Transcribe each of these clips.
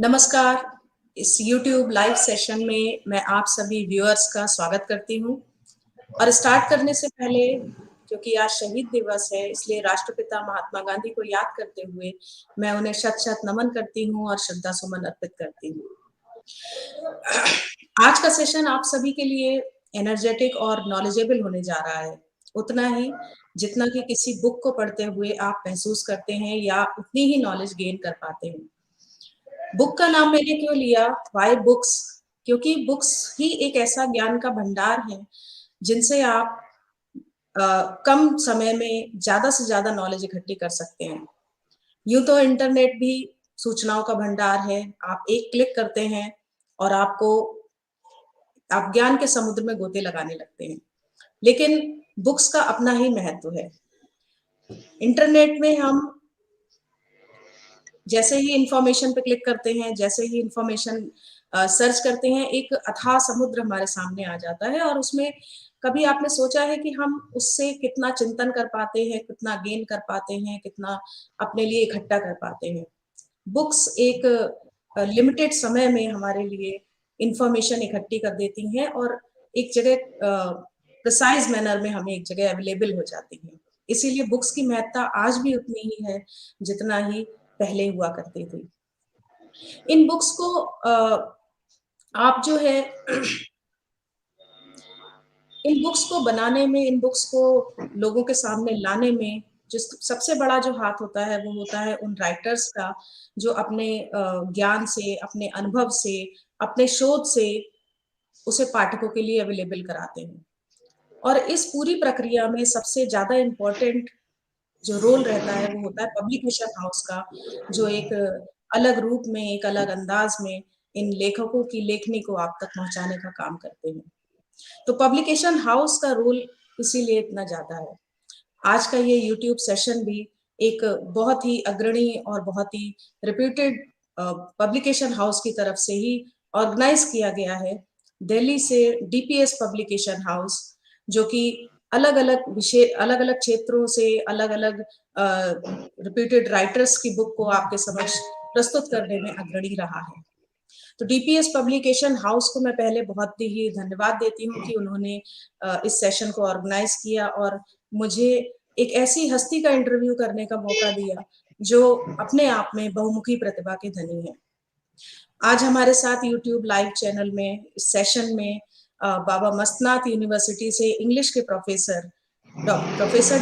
नमस्कार। इस YouTube live session में मैं आप सभी व्यूअर्स का स्वागत करती हूँ और स्टार्ट करने से पहले, क्योंकि आज शहीद दिवस है, इसलिए राष्ट्रपिता महात्मा गांधी को याद करते हुए मैं उन्हें शत-शत नमन करती हूँ और श्रद्धा सुमन अर्पित करती हूँ। आज का सेशन आप सभी के लिए एनर्जेटिक और नॉलेजेबल होने जा रहा है, उतना ही जितना कि किसी बुक को पढ़ते हुए आप महसूस करते हैं या उतनी ही नॉलेज गेन कर पाते हैं। बुक का नाम मैंने क्यों लिया? Why books? क्योंकि बुक्स ही एक ऐसा ज्ञान का भंडार है, जिनसे आप कम समय में ज़्यादा से ज़्यादा नॉलेज इकट्ठी कर सकते हैं। यूँ तो इंटरनेट भी सूचनाओं का भंडार है, आप एक क्लिक करते हैं और आप ज्ञान के समुद्र में गोते लगाने लगते हैं। लेकिन बुक्स का अपना ही महत्व है। इंटरनेट में हम जैसे ही इन्फॉर्मेशन पे क्लिक करते हैं, जैसे ही इन्फॉर्मेशन सर्च करते हैं, एक अथाह समुद्र हमारे सामने आ जाता है और उसमें कभी आपने सोचा है कि हम उससे कितना चिंतन कर पाते हैं, कितना गेन कर पाते हैं, कितना अपने लिए इकट्ठा कर पाते हैं। बुक्स एक लिमिटेड समय में हमारे लिए इन्फॉर्मेशन इकट्ठी कर देती हैं और एक जगह प्रिसाइज़ मैनर में हमें एक जगह अवेलेबल हो जाती हैं। इसीलिए बुक्स की महत्ता आज भी उतनी ही है, जितना ही पहले हुआ करती थी। इन बुक्स को आप जो है इन बुक्स को बनाने में, इन बुक्स को लोगों के सामने लाने में जो सबसे बड़ा जो हाथ होता है, वो होता है उन राइटर्स का, जो अपने ज्ञान से, अपने अनुभव से, अपने शोध से उसे पाठकों के लिए अवेलेबल कराते हैं। और इस पूरी प्रक्रिया में सबसे ज़्यादा इम्पोर्टेंट जो रोल रहता है, वो होता है पब्लिकेशन हाउस का, जो एक अलग रूप में, एक अलग अंदाज में इन लेखकों की लेखनी को आप तक पहुँचाने का काम करते हैं। तो पब्लिकेशन हाउस का रोल इसीलिए इतना ज़्यादा है। आज का ये यूट्यूब सेशन भी एक बहुत ही अग्रणी और बहुत ही रेप्यूटेड पब्लिकेशन हाउस की तरफ से ही ऑर्गेनाइज किया गया है। दिल्ली से डीपीएस पब्लिकेशन हाउस, जो कि अलग-अलग क्षेत्रों से अलग-अलग रेप्यूटेड राइटर्स की बुक को आपके समक्ष प्रस्तुत करने में अग्रणी रहा है। तो डीपीएस पब्लिकेशन हाउस को मैं पहले बहुत ही धन्यवाद देती हूँ कि उन्होंने इस सेशन को ऑर्गेनाइज किया और मुझे एक ऐसी हस्ती का इंटरव्यू करने का मौका दिया, जो अपने आप में बहुमुखी प्रतिभा के धनी है। आज हमारे साथ यूट्यूब लाइव चैनल में, इस सेशन में बाबा मस्तनाथ यूनिवर्सिटी से इंग्लिश के प्रोफेसर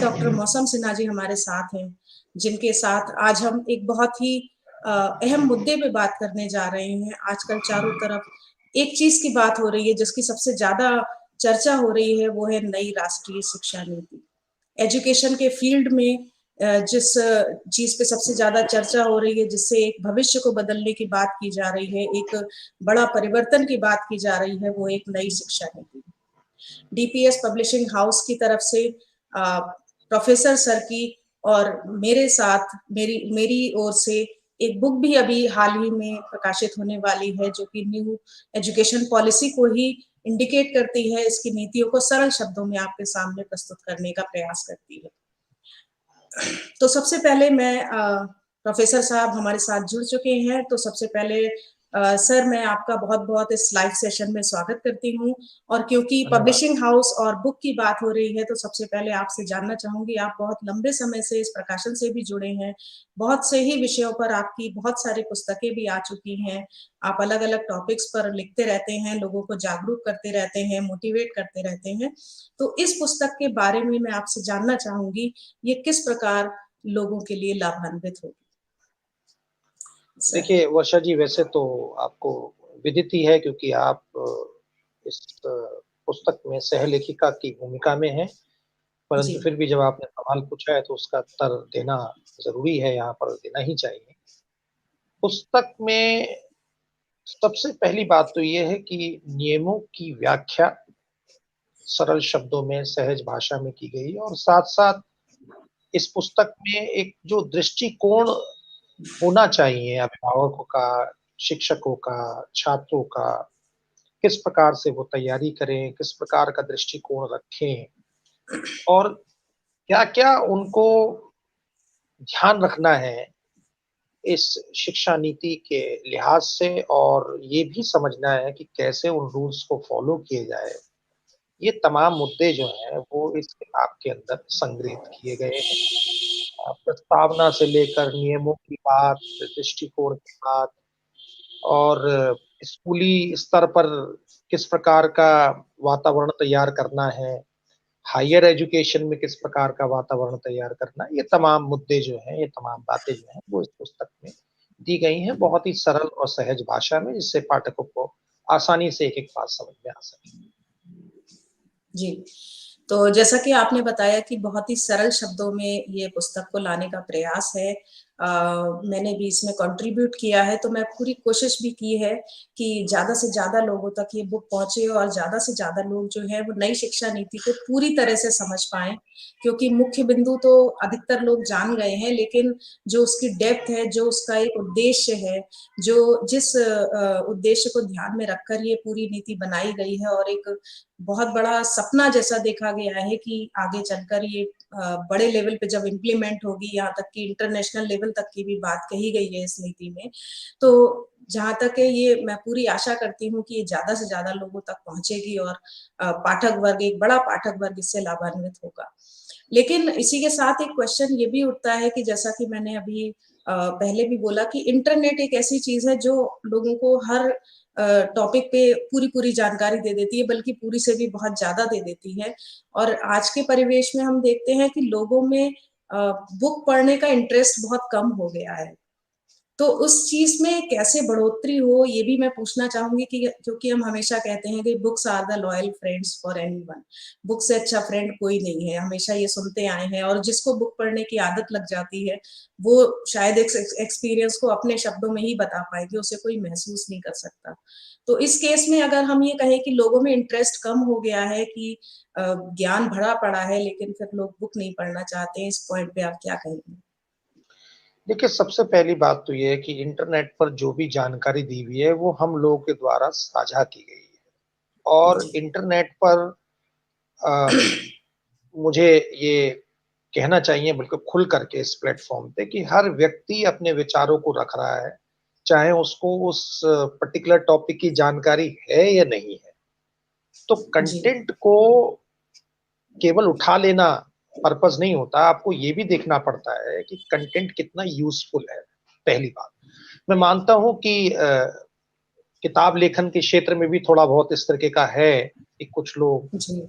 डॉक्टर मौसम सिन्हा जी हमारे साथ हैं, जिनके साथ आज हम एक बहुत ही अहम मुद्दे पे बात करने जा रहे हैं। आजकल चारों तरफ एक चीज़ की बात हो रही है, जिसकी सबसे ज़्यादा चर्चा हो रही है, वो है नई राष्ट्रीय शिक्षा नीति। एजुकेशन के फील्ड में जिस चीज़ पे सबसे ज़्यादा चर्चा हो रही है, जिससे एक भविष्य को बदलने की बात की जा रही है, एक बड़ा परिवर्तन की बात की जा रही है, वो एक नई शिक्षा नीति। डीपीएस पब्लिशिंग हाउस की तरफ से प्रोफेसर सर की और मेरे साथ मेरी मेरी ओर से एक बुक भी अभी हाल ही में प्रकाशित होने वाली है, जो कि न्यू एजुकेशन पॉलिसी को ही इंडिकेट करती है, इसकी नीतियों को सरल शब्दों में आपके सामने प्रस्तुत करने का प्रयास करती है। तो सबसे पहले मैं प्रोफेसर साहब हमारे साथ जुड़ चुके हैं, तो सबसे पहले सर मैं आपका बहुत-बहुत इस लाइव सेशन में स्वागत करती हूँ और क्योंकि धन्यवाद। पब्लिशिंग हाउस और बुक की बात हो रही है, तो सबसे पहले आपसे जानना चाहूँगी, आप बहुत लंबे समय से इस प्रकाशन से भी जुड़े हैं, बहुत से ही विषयों पर आपकी बहुत सारी पुस्तकें भी आ चुकी हैं, आप अलग-अलग टॉपिक्स पर लिखते रहते हैं, लोगों को जागरूक करते रहते हैं, मोटिवेट करते रहते हैं। तो इस पुस्तक के बारे में मैं आपसे जानना चाहूँगी, ये किस प्रकार लोगों के लिए लाभान्वित होगी? देखिए वर्षा जी, वैसे तो आपको विदित ही है क्योंकि आप इस पुस्तक में सह-लेखिका की भूमिका में हैं, परंतु जी। फिर भी जब आपने सवाल पूछा है तो उसका उत्तर देना ज़रूरी है, यहाँ पर देना ही चाहिए। पुस्तक में सबसे पहली बात तो ये है कि नियमों की व्याख्या सरल शब्दों में, सहज भाषा में की गई है और साथ-साथ इस पुस्तक में एक जो दृष्टिकोण होना चाहिए अभिभावकों का, शिक्षकों का, छात्रों का, किस प्रकार से वो तैयारी करें, किस प्रकार का दृष्टिकोण रखें और क्या-क्या उनको ध्यान रखना है, इस शिक्षा नीति के लिहाज से, और ये भी समझना है कि कैसे उन रूल्स को फॉलो किए जाए। ये तमाम मुद्दे जो हैं वो इस किताब के अंदर संग्रहित किए गए हैं। प्रस्तावना से लेकर नियमों की बात, दृष्टिकोण की बात, और स्कूली स्तर पर किस प्रकार का वातावरण तैयार करना है, हायर एजुकेशन में किस प्रकार का वातावरण तैयार करना है, ये तमाम मुद्दे जो हैं, ये तमाम बातें जो हैं, वो इस पुस्तक में दी गई हैं, बहुत ही सरल और सहज भाषा में, जिससे पाठकों को आसानी से एक-एक बात समझ में आ सके। जी। तो जैसा कि आपने बताया कि बहुत ही सरल शब्दों में ये पुस्तक को लाने का प्रयास है। मैंने भी इसमें कंट्रीब्यूट किया है, तो मैं पूरी कोशिश भी की है कि ज़्यादा से ज़्यादा लोगों तक ये बुक पहुँचे और ज़्यादा से ज़्यादा लोग जो हैं वो नई शिक्षा नीति को पूरी तरह से समझ पाएँ। क्योंकि मुख्य बिंदु तो अधिकतर लोग जान गए हैं, लेकिन जो उसकी डेप्थ है, जो उसका एक उद्देश्य है, जो जिस उद्देश्य को ध्यान में रखकर ये पूरी नीति बनाई गई है और एक बहुत बड़ा सपना जैसा देखा गया है कि आगे चलकर ये बड़े लेवल पे जब इम्प्लीमेंट होगी, यहाँ तक कि इंटरनेशनल लेवल तक की भी बात कही गई है इस नीति में। तो जहाँ तक है ये मैं पूरी आशा करती हूँ कि ये ज़्यादा से ज़्यादा लोगों तक पहुँचेगी और पाठक वर्ग, एक बड़ा पाठक वर्ग इससे लाभान्वित होगा। लेकिन इसी के साथ एक क्वेश्चन ये भी उठता है कि जैसा कि मैंने अभी पहले भी बोला कि इंटरनेट एक ऐसी चीज़ है जो लोगों को हर टॉपिक पे पूरी-पूरी जानकारी दे देती है, बल्कि पूरी से भी बहुत ज़्यादा दे देती है। और आज के परिवेश में हम देखते हैं कि लोगों में बुक पढ़ने का इंटरेस्ट बहुत कम हो गया है। तो उस चीज़ में कैसे बढ़ोतरी हो, ये भी मैं पूछना चाहूँगी कि क्योंकि हम हमेशा कहते हैं कि books are the loyal friends for anyone. Book से अच्छा फ्रेंड कोई नहीं है, हमेशा ये सुनते आए हैं और जिसको बुक पढ़ने की आदत लग जाती है, वो शायद एक्सपीरियंस को अपने शब्दों में ही बता पाएगी, उसे कोई महसूस नहीं कर सकता। तो इस केस में अगर हम ये कहें कि लोगों में इंटरेस्ट कम हो गया है कि ज्ञान भरा पड़ा है, लेकिन फिर लोग बुक नहीं पढ़ना चाहते हैं, इस पॉइंट पे आप क्या कहेंगे? देखिए, सबसे पहली बात तो ये है कि इंटरनेट पर जो भी जानकारी दी हुई है, वो हम लोगों के द्वारा साझा की गई है, और जी। इंटरनेट पर अ, मुझे ये कहना चाहिए बिल्कुल खुल करके इस प्लेटफ़ॉर्म पे कि हर व्यक्ति अपने विचारों को रख रहा है, चाहे उसको उस पर्टिकुलर टॉपिक की जानकारी है या नहीं है। तो जी। कंटेंट को केवल उठा लेना पर्पज़ नहीं होता, आपको ये भी देखना पड़ता है कि कंटेंट कितना यूज़फुल है, पहली बात। मैं मानता हूँ कि किताब लेखन के क्षेत्र में भी थोड़ा बहुत इस तरीके का है कि कुछ लोग जी।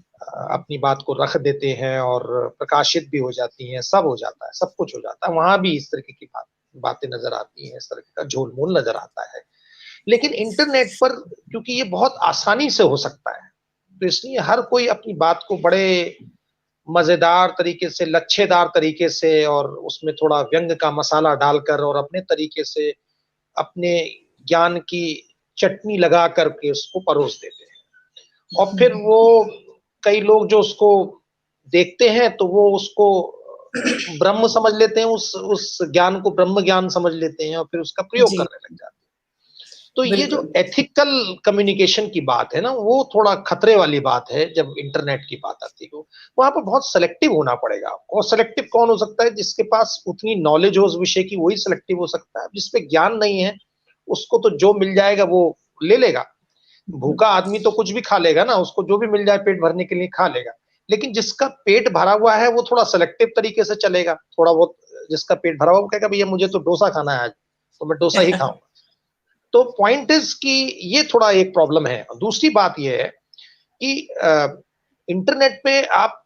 अपनी बात को रख देते हैं और प्रकाशित भी हो जाती हैं, सब हो जाता है, सब कुछ हो जाता है। वहाँ भी इस तरीके की बातें नज़र आती हैं, इस तरह का झोल-मोल नज़र आता है। लेकिन इंटरनेट पर क्योंकि ये बहुत आसानी से हो सकता है, तो इसलिए हर कोई अपनी बात को बड़े मज़ेदार तरीके से, लच्छेदार तरीके से और उसमें थोड़ा व्यंग का मसाला डालकर और अपने तरीके से अपने ज्ञान की चटनी लगा कर के उसको परोस देते हैं। और फिर वो कई लोग जो उसको देखते हैं तो वो उसको ब्रह्म समझ लेते हैं, उस ज्ञान को ब्रह्म ज्ञान समझ लेते हैं और फिर उसका प्रयोग जी। करने लग जाते हैं। तो ये जो बिल्कुल। एथिकल कम्युनिकेशन की बात है ना, वो थोड़ा खतरे वाली बात है जब इंटरनेट की बात आती है। वहाँ पे बहुत सेलेक्टिव होना पड़ेगा आपको, और सेलेक्टिव कौन हो सकता है? जिसके पास उतनी नॉलेज हो उस विषय की, वही सेलेक्टिव हो सकता है। जिसपे ज्ञान नहीं है, उसको तो जो मिल जाएगा वो ले लेगा। भूखा आदमी तो कुछ भी खा लेगा ना, उसको जो भी मिल जाए पेट भरने के लिए खा लेगा। लेकिन जिसका पेट भरा हुआ है वो थोड़ा सेलेक्टिव तरीके से चलेगा, थोड़ा बहुत। जिसका पेट भरा हुआ वो कहेगा भैया मुझे तो डोसा खाना है आज, तो मैं डोसा ही खाऊँगा। तो पॉइंट इज़ कि ये थोड़ा एक प्रॉब्लम है। दूसरी बात ये है कि इंटरनेट पे आप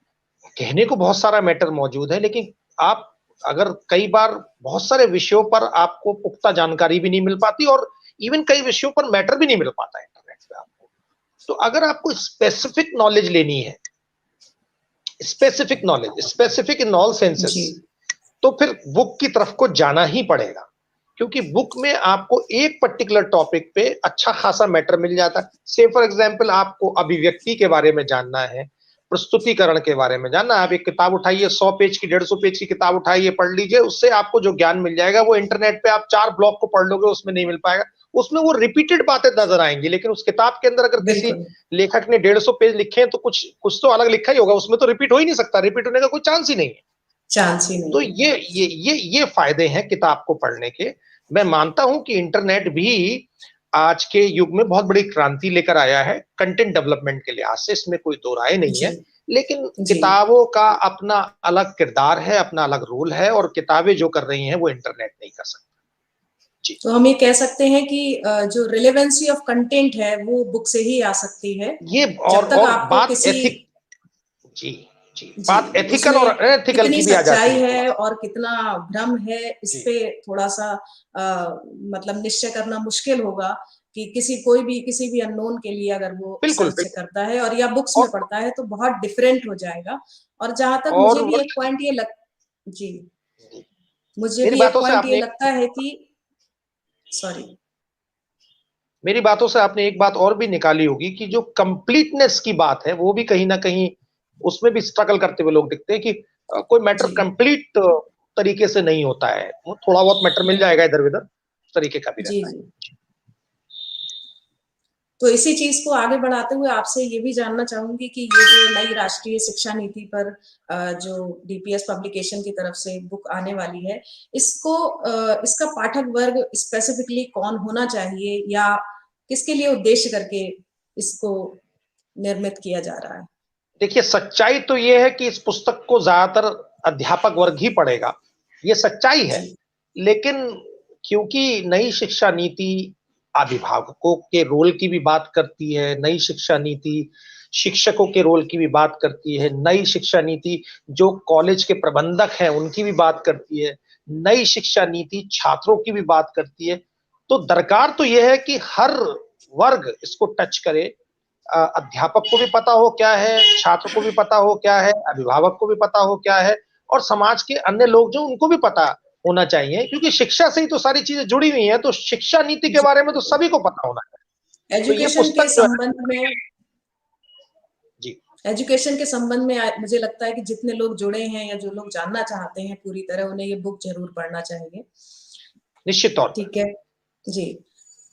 कहने को बहुत सारा मैटर मौजूद है, लेकिन आप अगर कई बार बहुत सारे विषयों पर आपको पुख्ता जानकारी भी नहीं मिल पाती, और इवन कई विषयों पर मैटर भी नहीं मिल पाता है इंटरनेट पे आपको। तो अगर आपको स्पेसिफिक नॉलेज लेनी है, स्पेसिफिक इन ऑल सेंसेस, जी। तो फिर बुक की तरफ को जाना ही पड़ेगा। क्योंकि बुक में आपको एक पर्टिकुलर टॉपिक पे अच्छा खासा मैटर मिल जाता है। से फॉर एग्जांपल आपको अभिव्यक्ति के बारे में जानना है, प्रस्तुतिकरण के बारे में जानना है, आप एक किताब उठाइए, 100 पेज की, 150 पेज की किताब उठाइए, पढ़ लीजिए, उससे आपको जो ज्ञान मिल जाएगा वो इंटरनेट पे आप 4 ब्लॉक को पढ़ लोगे, उसमें नहीं मिल पाएगा। उसमें वो रिपीटेड बातें नज़र आएँगी, लेकिन उस किताब के अंदर अगर किसी बिल्कुल। लेखक ने 150 पेज लिखे हैं, तो कुछ कुछ तो अलग लिखा ही होगा, उसमें तो रिपीट हो ही नहीं सकता, रिपीट होने का कोई चांस ही नहीं है। चांस ही तो नहीं है। ये फ़ायदे हैं किताब को पढ़ने के। मैं मानता हूं कि इंटरनेट भी आज के युग में बहुत बड़ी क्रांति लेकर आया है कंटेंट डेवलपमेंट के लिहाज से, इसमें कोई दो राय नहीं जी, है। लेकिन जी। किताबों का अपना अलग किरदार है, अपना अलग रोल है, और किताबें जो कर रही हैं वो इंटरनेट नहीं कर सकता। जी। तो हम ये कह सकते हैं कि जो रिलेवेंसी ऑफ कंटेंट है वो बुक से ही आ सकती है। ये जब तक और आपको बात किसी एथिक जी, जी, जी, बात एथिकल और उसमें अनएथिकल कितनी की भी आ जाती सच्चाई है है थोड़ा-सा। और कितना भ्रम है, इस जी, पे थोड़ा-सा मतलब निश्चय करना मुश्किल होगा कि किसी भी अननोन के लिए अगर वो बिल्कुल, सर्च बिल्कुल। करता है और या बुक्स में और पढ़ता है तो बहुत डिफरेंट हो जाएगा। और जहाँ तक और मुझे भी एक वर्ष पॉइंट ये लग जी, जी, मुझे मेरी भी एक बातों से पॉइंट ये आपने लगता है कि सॉरी। मेरी बातों से आपने एक बात और भी निकाली होगी कि जो कंप्लीटनेस की बात है, वो भी कहीं न कहीं उसमें भी स्ट्रगल करते हुए लोग दिखते हैं कि कोई मैटर जी, कंप्लीट तरीके से नहीं होता है। वो थोड़ा बहुत मैटर मिल जाएगा इधर-विधर, उस तरीके का भी जी, रहता है। जी। तो इसी चीज़ को आगे बढ़ाते हुए आपसे ये भी जानना चाहूँगी कि ये जो नई राष्ट्रीय शिक्षा नीति पर जो डीपीएस पब्लिकेशन की तरफ से बुक आने वाली है, इसका पाठक वर्ग स्पेसिफिकली कौन होना चाहिए या किसके लिए उद्देश्य करके इसको निर्मित किया जा रहा है? देखिए, सच्चाई तो ये है कि इस पुस्तक को ज़्यादातर अध्यापक वर्ग ही पढ़ेगा, ये सच्चाई है। जी, लेकिन क्योंकि नई शिक्षा नीति अभिभावकों के रोल की भी बात करती है, नई शिक्षा नीति शिक्षकों के रोल की भी बात करती है, नई शिक्षा नीति जो कॉलेज के प्रबंधक हैं, उनकी भी बात करती है, नई शिक्षा नीति छात्रों की भी बात करती है। तो दरकार तो ये है कि हर वर्ग इसको टच करे, अध्यापक को भी पता हो क्या है, छात्र को भी पता हो क्या है, अभिभावक को भी पता हो क्या है, और समाज के अन्य लोग जो उनको भी पता होना चाहिए, क्योंकि शिक्षा से ही तो सारी चीजें जुड़ी हुई हैं। तो शिक्षा नीति के जी, बारे में तो बिल्कुल। सभी को पता होना है। तो ये एजुकेशन के पुस्तक जो है संबंध में जी, एजुकेशन के संबंध में मुझे लगता है कि जितने लोग जुड़े हैं या जो लोग जानना चाहते हैं पूरी तरह, उन्हें ये बुक ज़रूर पढ़ना चाहिए। निश्चित तौर पर। ठीक है। जी।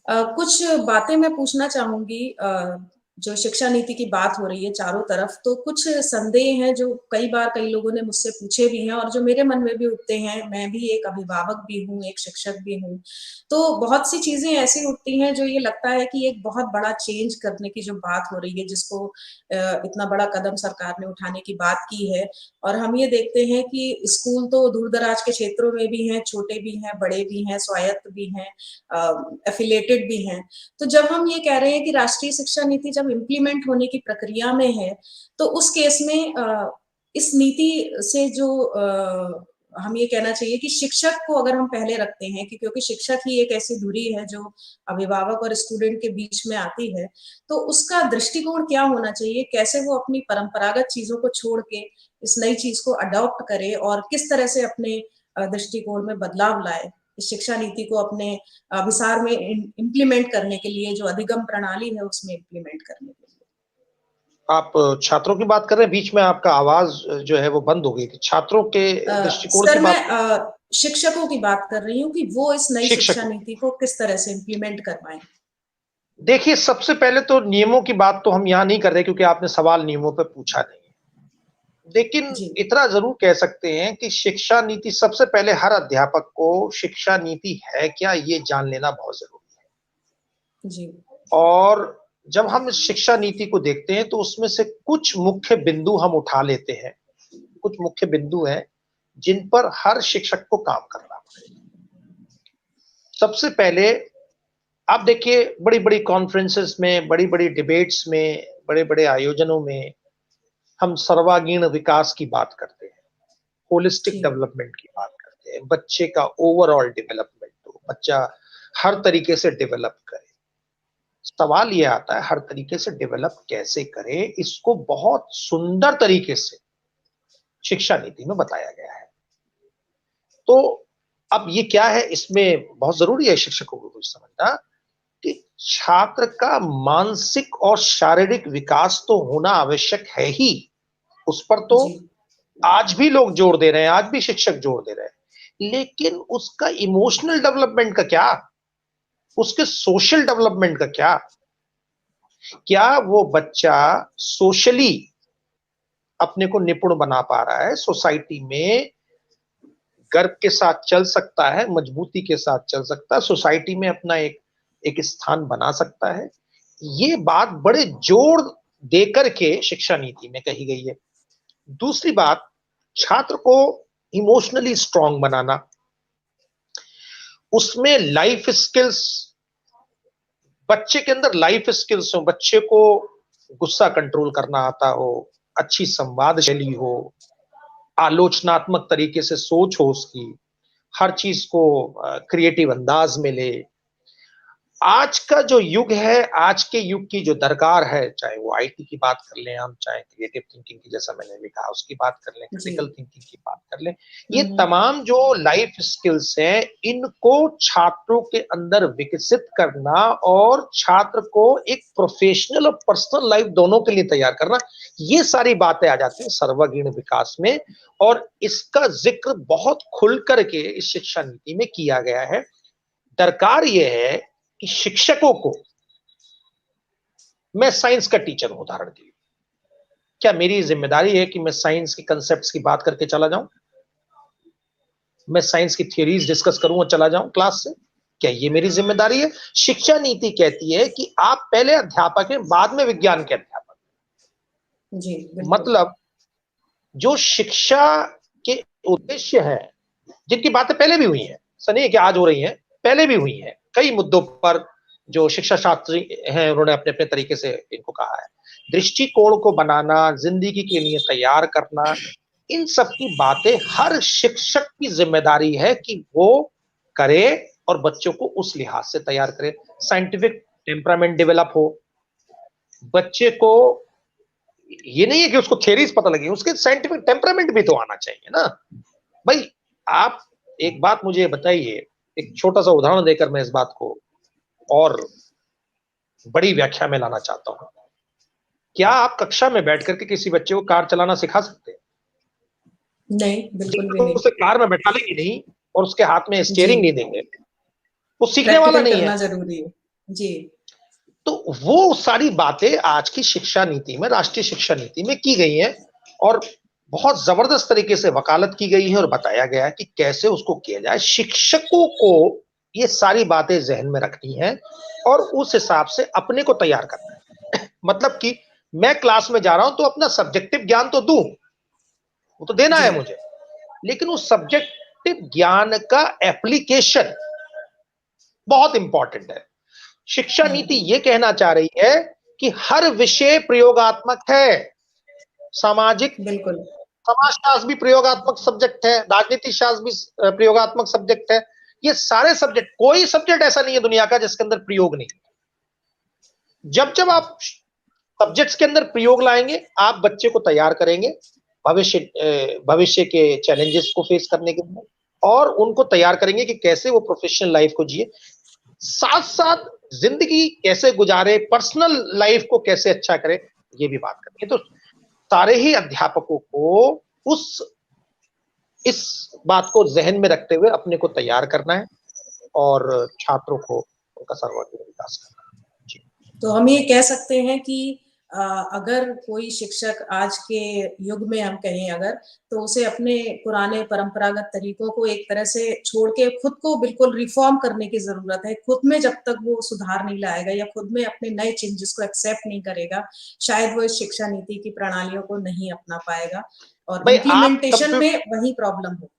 कुछ बातें मैं पूछना चाहूँगी जो शिक्षा नीति की बात हो रही है चारों तरफ, तो कुछ संदेह हैं जो कई बार कई लोगों ने मुझसे पूछे भी हैं और जो मेरे मन में भी उठते हैं। मैं भी एक अभिभावक भी हूँ, एक शिक्षक भी हूँ। तो बहुत सी चीज़ें ऐसी उठती हैं जो ये लगता है कि एक बहुत बड़ा चेंज करने की जो बात हो रही है, जिसको इतना बड़ा कदम सरकार ने उठाने की बात की है और हम ये देखते हैं कि स्कूल तो दूर-दराज के क्षेत्रों में भी हैं, छोटे भी हैं, बड़े भी हैं, स्वायत्त भी हैं, एफिलिएटेड भी हैं। तो जब हम ये कह रहे हैं कि राष्ट्रीय शिक्षा नीति जब इम्प्लीमेंट होने की प्रक्रिया में है, तो उस केस में इस नीति से जो हम ये कहना चाहिए कि शिक्षक को अगर हम पहले रखते हैं कि क्योंकि शिक्षक ही एक ऐसी धुरी है जो अभिभावक और स्टूडेंट के बीच में आती है, तो उसका दृष्टिकोण क्या होना चाहिए? कैसे वो अपनी परंपरागत चीज़ों को छोड़ के इस नई चीज़ को अडॉप्ट करे और किस तरह से अपने दृष्टिकोण में बदलाव लाए? इस शिक्षा नीति को अपने विसार में इम्प्लीमेंट करने के लिए जो अधिगम प्रणाली है उसमें इम्प्लीमेंट करने के लिए। आप छात्रों की बात कर रहे हैं, बीच में आपका आवाज जो है वो बंद हो गई थी। छात्रों के दृष्टिकोण की सर मैं बात कर शिक्षकों की बात कर रही हूँ कि वो इस नई शिक्षा शिक्षकों नीति को किस तरह से इम्प्लीमेंट करवाएं। देखिए, सबसे पहले तो नियमों की बात तो हम यहाँ नहीं कर रहे, क्योंकि आपने सवाल नियमों पे पूछा नहीं है। लेकिन जी, इतना ज़रूर कह सकते हैं कि शिक्षा नीति सबसे पहले हर अध्यापक को शिक्षा नीति है क्या, ये जान लेना बहुत ज़रूरी है। जी, और जब हम इस शिक्षा नीति को देखते हैं, तो उसमें से कुछ मुख्य बिंदु हम उठा लेते हैं। कुछ मुख्य बिंदु हैं, जिन पर हर शिक्षक को काम करना पड़ेगा। सबसे पहले आप देखिए, बड़ी-बड़ी कॉन्फ्रेंसेस में, बड़ी-बड़ी डिबेट्स में, बड़े-बड़े आयोजनों में हम सर्वांगीण विकास की बात करते हैं, होलिस्टिक जी, डेवलपमेंट की बात करते हैं, बच्चे का ओवरऑल डेवलपमेंट हो, बच्चा हर तरीके से डेवलप करे। सवाल ये आता है, हर तरीके से डेवलप कैसे करे? इसको बहुत सुंदर तरीके से शिक्षा नीति में बताया गया है। तो अब ये क्या है, इसमें बहुत ज़रूरी है शिक्षकों को कुछ समझना कि छात्र का मानसिक और शारीरिक विकास तो होना आवश्यक है ही। उस पर तो जी, आज भी लोग जोर दे रहे हैं, आज भी शिक्षक जोर दे रहे हैं। लेकिन उसका इमोशनल डेवलपमेंट का क्या? उसके सोशल डेवलपमेंट का क्या? क्या वो बच्चा सोशली अपने को निपुण बना पा रहा है? सोसाइटी में गर्व के साथ चल सकता है, मजबूती के साथ चल सकता है, सोसाइटी में अपना एक स्थान बना सकता है। ये बात बड़े जोर देकर के शिक्षा नीति में कही गई है। दूसरी बात, छात्र को इमोशनली स्ट्रांग बनाना, उसमें लाइफ स्किल्स, बच्चे के अंदर लाइफ स्किल्स हो, बच्चे को गुस्सा कंट्रोल करना आता हो, अच्छी संवाद शैली हो, आलोचनात्मक तरीके से सोच हो उसकी, हर चीज को क्रिएटिव अंदाज में ले। आज का जो युग है, आज के युग की जो दरकार है, चाहे वो आईटी की बात कर लें हम, चाहे क्रिएटिव थिंकिंग की, जैसा मैंने भी कहा, उसकी बात कर लें, क्रिटिकल थिंकिंग की बात कर लें, ये तमाम जो लाइफ स्किल्स हैं, इनको छात्रों के अंदर विकसित करना और छात्र को एक प्रोफेशनल और पर्सनल लाइफ दोनों के लिए तैयार करना, ये सारी बातें आ जाती हैं सर्वांगीण विकास में। और इसका जिक्र बहुत खुल करके इस शिक्षा नीति में किया गया है। दरकार यह है कि शिक्षकों को, मैं साइंस का टीचर हूं उदाहरण के लिए, क्या मेरी जिम्मेदारी है कि मैं साइंस के कंसेप्ट्स की बात करके चला जाऊं, मैं साइंस की थ्योरीज डिस्कस करूं और चला जाऊं क्लास से? क्या ये मेरी जिम्मेदारी है? शिक्षा नीति कहती है कि आप पहले अध्यापक हैं, बाद में विज्ञान के अध्यापक। जी, मतलब जो शिक्षा के उद्देश्य हैं, जिनकी बातें पहले भी हुई हैं, ऐसा नहीं है कि आज हो रही हैं, पहले भी हुई हैं, कई मुद्दों पर जो शिक्षा शास्त्री हैं उन्होंने अपने अपने तरीके से इनको कहा है। दृष्टिकोण को बनाना, जिंदगी के लिए तैयार करना, इन सब की बातें हर शिक्षक की जिम्मेदारी है कि वो करे और बच्चों को उस लिहाज से तैयार करे। साइंटिफिक टेम्परामेंट डेवलप हो, बच्चे को ये नहीं है कि उसको थ्योरीज पता लगे, उसके साइंटिफिक टेम्परामेंट भी तो आना चाहिए ना भाई। आप एक बात मुझे बताइए, एक छोटा सा उदाहरण देकर मैं इस बात को और बड़ी व्याख्या में लाना चाहता हूं। क्या आप कक्षा में बैठ करके किसी बच्चे को कार चलाना सिखा सकते हैं? नहीं, बिल्कुल भी नहीं। उसे कार में बैठा लेंगे नहीं और उसके हाथ में स्टीयरिंग नहीं देंगे, वो सीखने वाला नहीं है। जरूरी है जी। तो वो सारी बातें आज की शिक्षा नीति में, राष्ट्रीय शिक्षा नीति में की गई हैं और बहुत जबरदस्त तरीके से वकालत की गई है और बताया गया है कि कैसे उसको किया जाए। शिक्षकों को ये सारी बातें जहन में रखनी है और उस हिसाब से अपने को तैयार करना है। मतलब कि मैं क्लास में जा रहा हूं तो अपना सब्जेक्टिव ज्ञान तो दूं, वो तो देना है मुझे, लेकिन उस सब्जेक्टिव ज्ञान का एप्लीकेशन बहुत इंपॉर्टेंट है। शिक्षा नीति ये कहना चाह रही है कि हर विषय प्रयोगात्मक है। सामाजिक, बिल्कुल, समाजशास्त्र भी प्रयोगात्मक सब्जेक्ट है, राजनीति शास्त्र भी प्रयोगात्मक सब्जेक्ट है। ये सारे सब्जेक्ट, कोई सब्जेक्ट ऐसा नहीं है दुनिया का जिसके अंदर प्रयोग नहीं। जब जब आप सब्जेक्ट्स के अंदर प्रयोग लाएंगे, आप बच्चे को तैयार करेंगे भविष्य के चैलेंजेस को फेस करने के लिए, और उनको तैयार करेंगे कि कैसे वो प्रोफेशनल लाइफ को जिए, साथ साथ जिंदगी कैसे गुजारे, पर्सनल लाइफ को कैसे अच्छा करे, ये भी बात करेंगे। तो सारे ही अध्यापकों को इस बात को जहन में रखते हुए अपने को तैयार करना है और छात्रों को उनका सर्वांगीण विकास करना है। जी। तो हम ये कह सकते हैं कि अगर कोई शिक्षक आज के युग में हम कहें अगर, तो उसे अपने पुराने परंपरागत तरीकों को एक तरह से छोड़ के खुद को बिल्कुल रिफॉर्म करने की जरूरत है। खुद में जब तक वो सुधार नहीं लाएगा या खुद में अपने नए चेंजेस को एक्सेप्ट नहीं करेगा, शायद वो इस शिक्षा नीति की प्रणालियों को नहीं अपना पाएगा और इम्प्लीमेंटेशन में वही प्रॉब्लम होगी।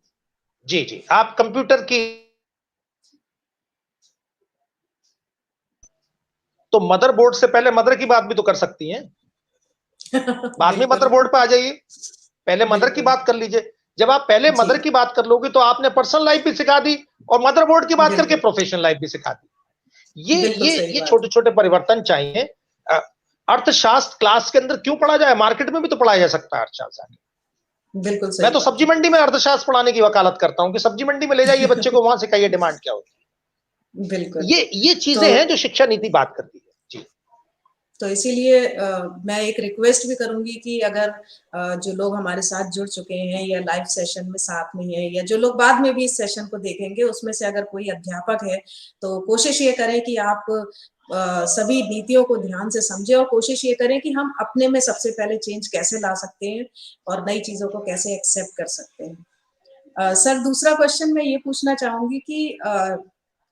जी जी, आप कंप्यूटर की तो मदरबोर्ड से पहले मदर की बात भी तो कर सकती हैं। बाद में मदरबोर्ड पे आ जाइए, पहले मदर की बात कर लीजिए। जब आप पहले मदर की बात कर लोगे तो आपने पर्सनल लाइफ भी सिखा दी और मदरबोर्ड की बात करके प्रोफेशनल लाइफ भी सिखा दी। ये छोटे छोटे परिवर्तन चाहिए। अर्थशास्त्र क्लास के अंदर क्यों पढ़ा जाए, मार्केट में भी तो पढ़ाया जा सकता है अर्थशास्त्र। बिल्कुल सही। मैं तो सब्जी मंडी में अर्थशास्त्र पढ़ाने की वकालत करता हूं कि सब्जी मंडी में ले जाइए बच्चे को, वहां सिखाइए डिमांड क्या होती है। बिल्कुल, ये चीजें हैं जो शिक्षा नीति बात करती है। जी। तो इसीलिए मैं एक रिक्वेस्ट भी करूंगी कि अगर जो लोग हमारे साथ जुड़ चुके हैं या लाइव सेशन में साथ में है या जो लोग बाद में भी इस सेशन को देखेंगे, उसमें से अगर कोई अध्यापक है तो कोशिश ये करें कि आप सभी नीतियों को ध्यान से समझें और कोशिश ये करें कि हम अपने में सबसे पहले चेंज कैसे ला सकते हैं और नई चीजों को कैसे एक्सेप्ट कर सकते हैं। सर दूसरा क्वेश्चन मैं ये पूछना चाहूंगी कि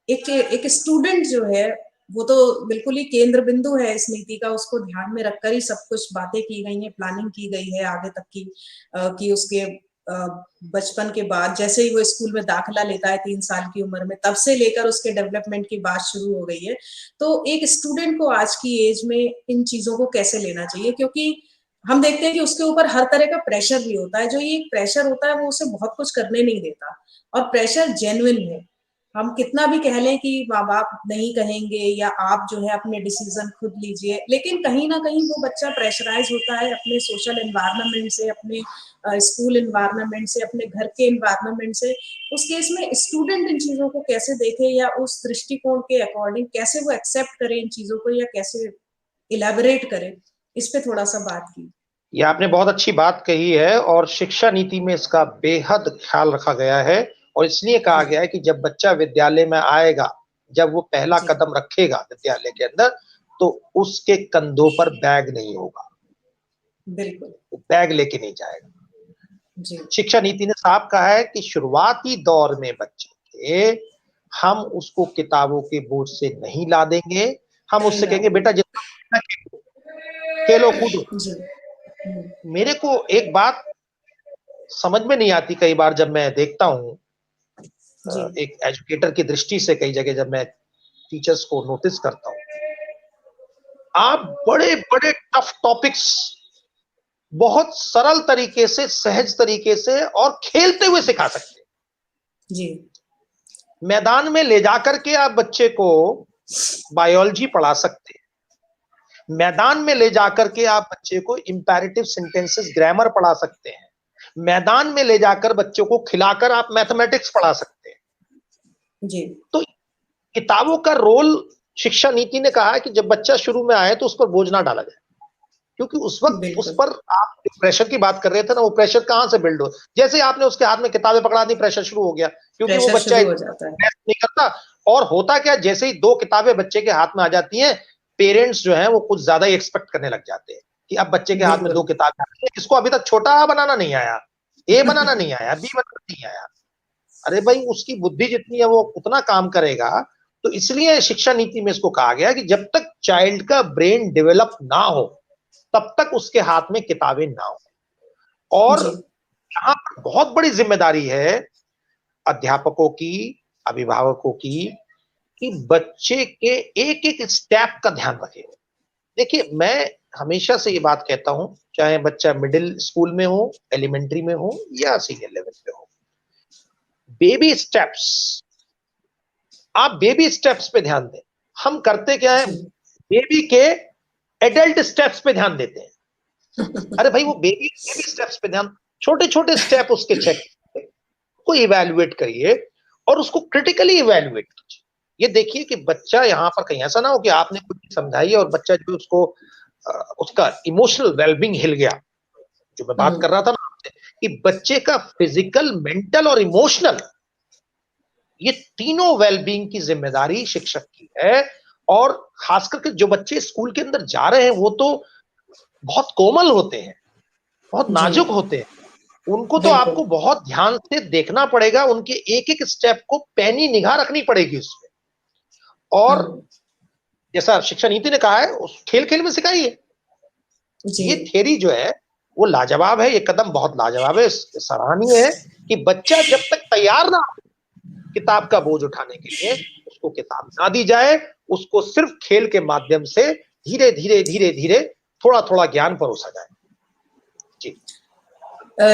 एक एक स्टूडेंट जो है वो तो बिल्कुल ही केंद्र बिंदु है इस नीति का, उसको ध्यान में रखकर ही सब कुछ बातें की गई हैं, प्लानिंग की गई है आगे तक की, कि उसके बचपन के बाद जैसे ही वो स्कूल में दाखिला लेता है 3 साल की उम्र में, तब से लेकर उसके डेवलपमेंट की बात शुरू हो गई है। तो एक स्टूडेंट को आज की एज में इन चीजों को कैसे लेना चाहिए, क्योंकि हम देखते हैं कि उसके ऊपर हर तरह का प्रेशर भी होता है, जो ये प्रेशर होता है वो उसे बहुत कुछ करने नहीं देता, और प्रेशर जेन्युइन है। हम कितना भी कह लें कि माँ बाप नहीं कहेंगे या आप जो है अपने डिसीजन खुद लीजिए, लेकिन कहीं ना कहीं वो बच्चा प्रेशराइज होता है अपने सोशल एनवायरनमेंट से, अपने स्कूल एनवायरनमेंट से, अपने घर के एनवायरनमेंट से। उस केस में स्टूडेंट इन चीजों को कैसे देखे, या उस दृष्टिकोण के अकॉर्डिंग कैसे वो एक्सेप्ट करे इन चीजों को, या कैसे इलेबोरेट करे, इस पे थोड़ा सा बात की। ये आपने बहुत अच्छी बात कही है और शिक्षा नीति में इसका बेहद ख्याल रखा गया है और इसलिए कहा गया है कि जब बच्चा विद्यालय में आएगा, जब वो पहला कदम रखेगा विद्यालय के अंदर, तो उसके कंधों पर बैग नहीं होगा, बिल्कुल वो बैग लेके नहीं जाएगा। जी। शिक्षा नीति ने साफ कहा है कि शुरुआती दौर में बच्चे के हम उसको किताबों के बोझ से नहीं ला देंगे, हम उससे कहेंगे बेटा जितना खेलो कूदो। मेरे को एक बात समझ में नहीं आती कई बार जब मैं देखता हूँ, एक एजुकेटर की दृष्टि से कई जगह जब मैं टीचर्स को नोटिस करता हूँ, आप बड़े बड़े टफ टॉपिक्स बहुत सरल तरीके से, सहज तरीके से और खेलते हुए सिखा सकते हैं जी। मैदान में ले जाकर के आप बच्चे को बायोलॉजी पढ़ा सकते हैं, मैदान में ले जाकर के आप बच्चे को इंपैरेटिव सेंटेंसेस ग्रामर पढ़ा सकते हैं, मैदान में ले जाकर बच्चों को खिलाकर आप मैथमेटिक्स पढ़ा सकते हैं जी। तो किताबों का रोल शिक्षा नीति ने कहा है कि जब बच्चा शुरू में आए तो उस पर बोझ ना डाला जाए, क्योंकि उस वक्त उस पर आप प्रेशर की बात कर रहे थे ना, वो प्रेशर कहां से बिल्ड हो, जैसे आपने उसके हाथ में किताबें पकड़ा दी प्रेशर शुरू हो गया, क्योंकि वो बच्चा नहीं करता। और होता क्या, जैसे ही 2 किताबें बच्चे के हाथ में आ जाती हैं, पेरेंट्स जो हैं वो कुछ ज्यादा ही एक्सपेक्ट करने लग जाते हैं कि अब बच्चे के हाथ में 2 किताबें आ गई, इसको अभी तक छोटा आ बनाना नहीं आया, ए बनाना नहीं आया, बी बनाना नहीं आया। अरे भाई उसकी बुद्धि जितनी है वो उतना काम करेगा। तो इसलिए शिक्षा नीति में इसको कहा गया कि जब तक चाइल्ड का ब्रेन डेवलप ना हो तब तक उसके हाथ में किताबें ना हो। और यहाँ पर बहुत बड़ी जिम्मेदारी है अध्यापकों की, अभिभावकों की, कि बच्चे के एक एक स्टेप का ध्यान रखें। देखिए मैं हमेशा से ये बात कहता हूं, चाहे बच्चा मिडिल स्कूल में हो, एलिमेंट्री में हो या सीनियर लेवल पे हो, बेबी स्टेप्स, आप बेबी स्टेप्स पे ध्यान दें। हम करते क्या है, बेबी के एडल्ट स्टेप्स पे ध्यान देते हैं। अरे भाई वो बेबी स्टेप्स पे ध्यान, छोटे छोटे स्टेप उसके चेक को इवैल्यूएट करिए और उसको क्रिटिकली इवैल्यूएट कीजिए। ये देखिए कि बच्चा यहाँ पर कहीं ऐसा ना हो कि आपने कुछ समझाई और बच्चा जो उसको उसका इमोशनल वेलबींग हिल गया। जो मैं बात कर रहा था ना आपसे कि बच्चे का फिजिकल, मेंटल और इमोशनल, ये तीनों वेलबींग की जिम्मेदारी शिक्षक की है। और खास करके जो बच्चे स्कूल के अंदर जा रहे हैं वो तो बहुत कोमल होते हैं, बहुत नाजुक होते हैं, उनको तो आपको बहुत ध्यान से देखना पड़ेगा, उनके एक एक स्टेप को पैनी निगाह रखनी पड़ेगी उसमें। और जैसा शिक्षा नीति ने कहा है उस खेल खेल में सिखाइए। ये थ्योरी जो है वो लाजवाब है, ये कदम बहुत लाजवाब है, सराहनीय है कि बच्चा जब तक तैयार ना हो किताब का बोझ उठाने के लिए, उसको किताब ना दी जाए, उसको सिर्फ खेल के माध्यम से धीरे धीरे धीरे धीरे थोड़ा थोड़ा ज्ञान परोसा जाए। जी।